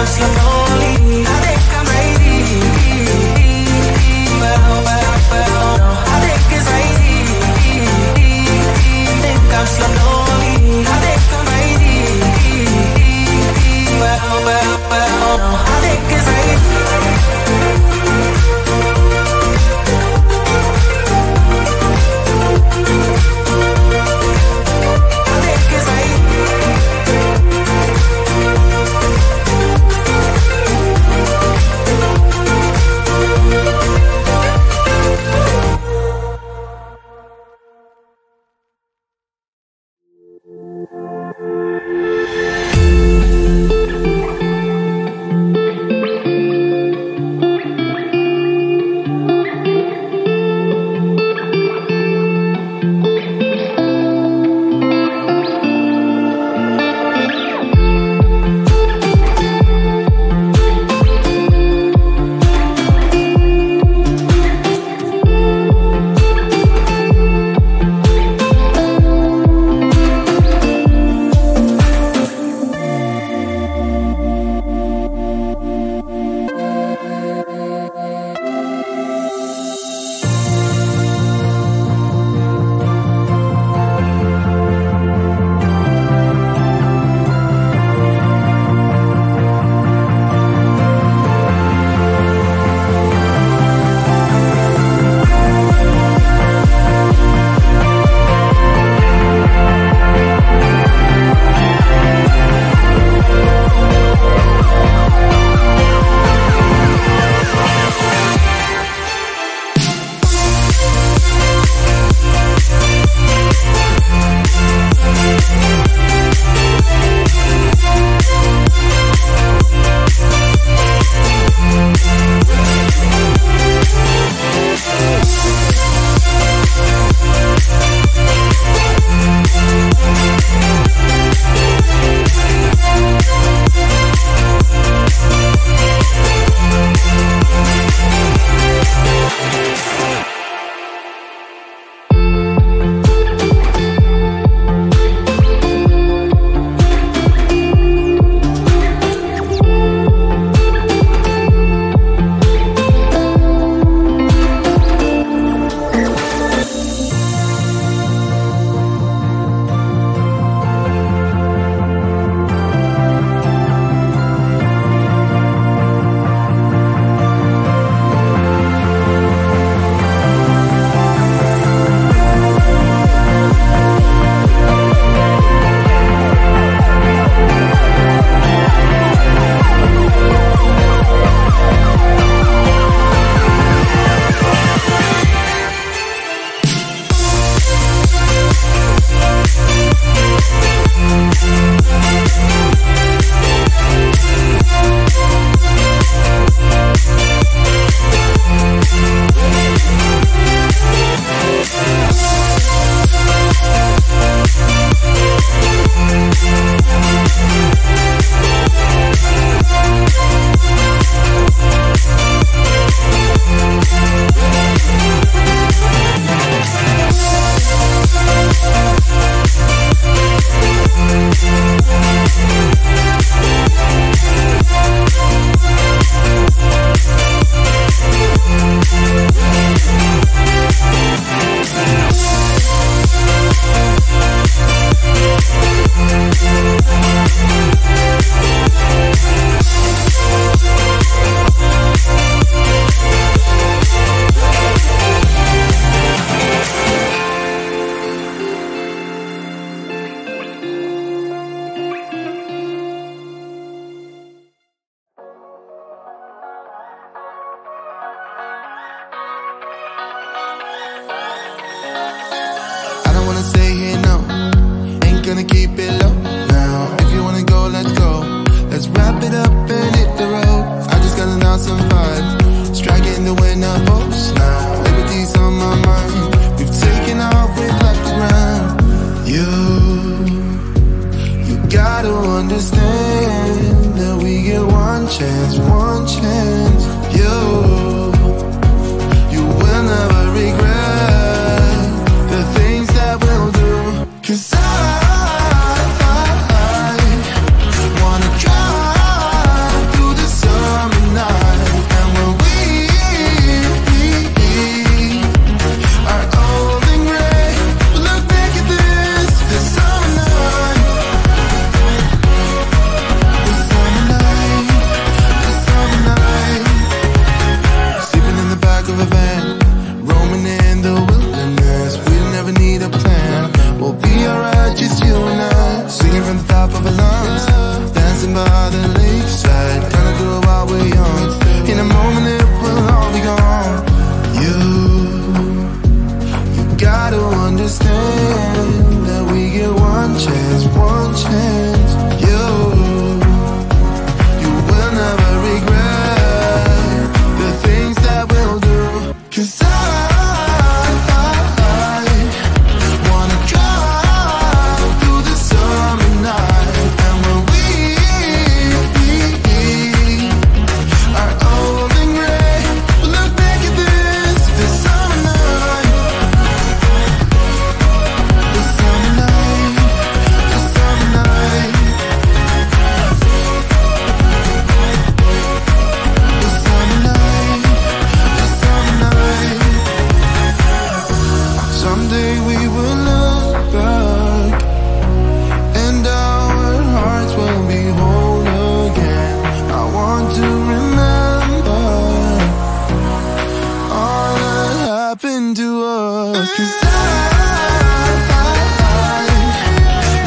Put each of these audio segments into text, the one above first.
I'm slowly, I think I'm ready. Well, no, I think it's ready. Think I'm slowly, I think I'm ready. Well, no, I think it's ready. gonna keep it low now. If you wanna go, let's go. Let's wrap it up and hit the road. I just got an awesome vibe, striking the winner post now. Liberty's on my mind. We've taken off, we've left the ground. You gotta understand that we get one chance, one chance. You will never regret the things that we'll do. 'Cause I wanna drive sitting by the lakeside, gonna do it while we're young. In a moment it will all be gone. You gotta understand that we get one chance, one chance. You will never regret the things that we'll do. 'Cause I wanna drive through the summer night. And when we are old and gray, we'll look back at this summer night. The summer night, the summer night. The summer night, the summer night. Someday we will look back and our hearts will be whole again. I want to remember all that happened to us. 'Cause I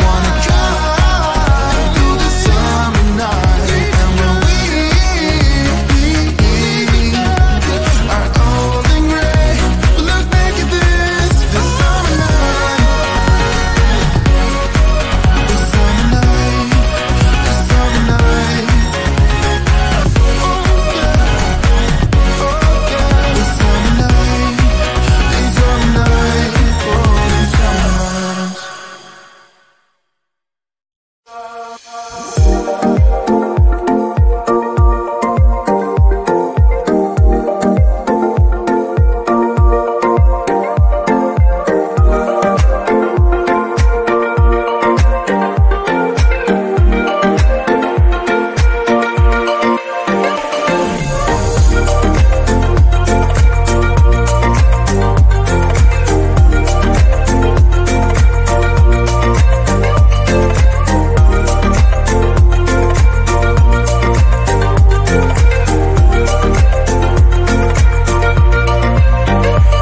wanna drive through the summer night. And when we are old and gray, we'll look back at this summer night. The summer night, the summer night. Oh yeah, the summer night, the summer night, oh the summer night.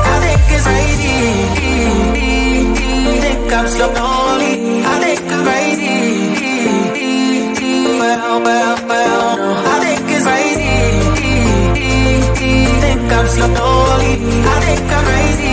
I think it's crazy. Think I'm so lonely. I think I'm crazy. Well. I think it's crazy. Think I'm so lonely. I think I'm crazy.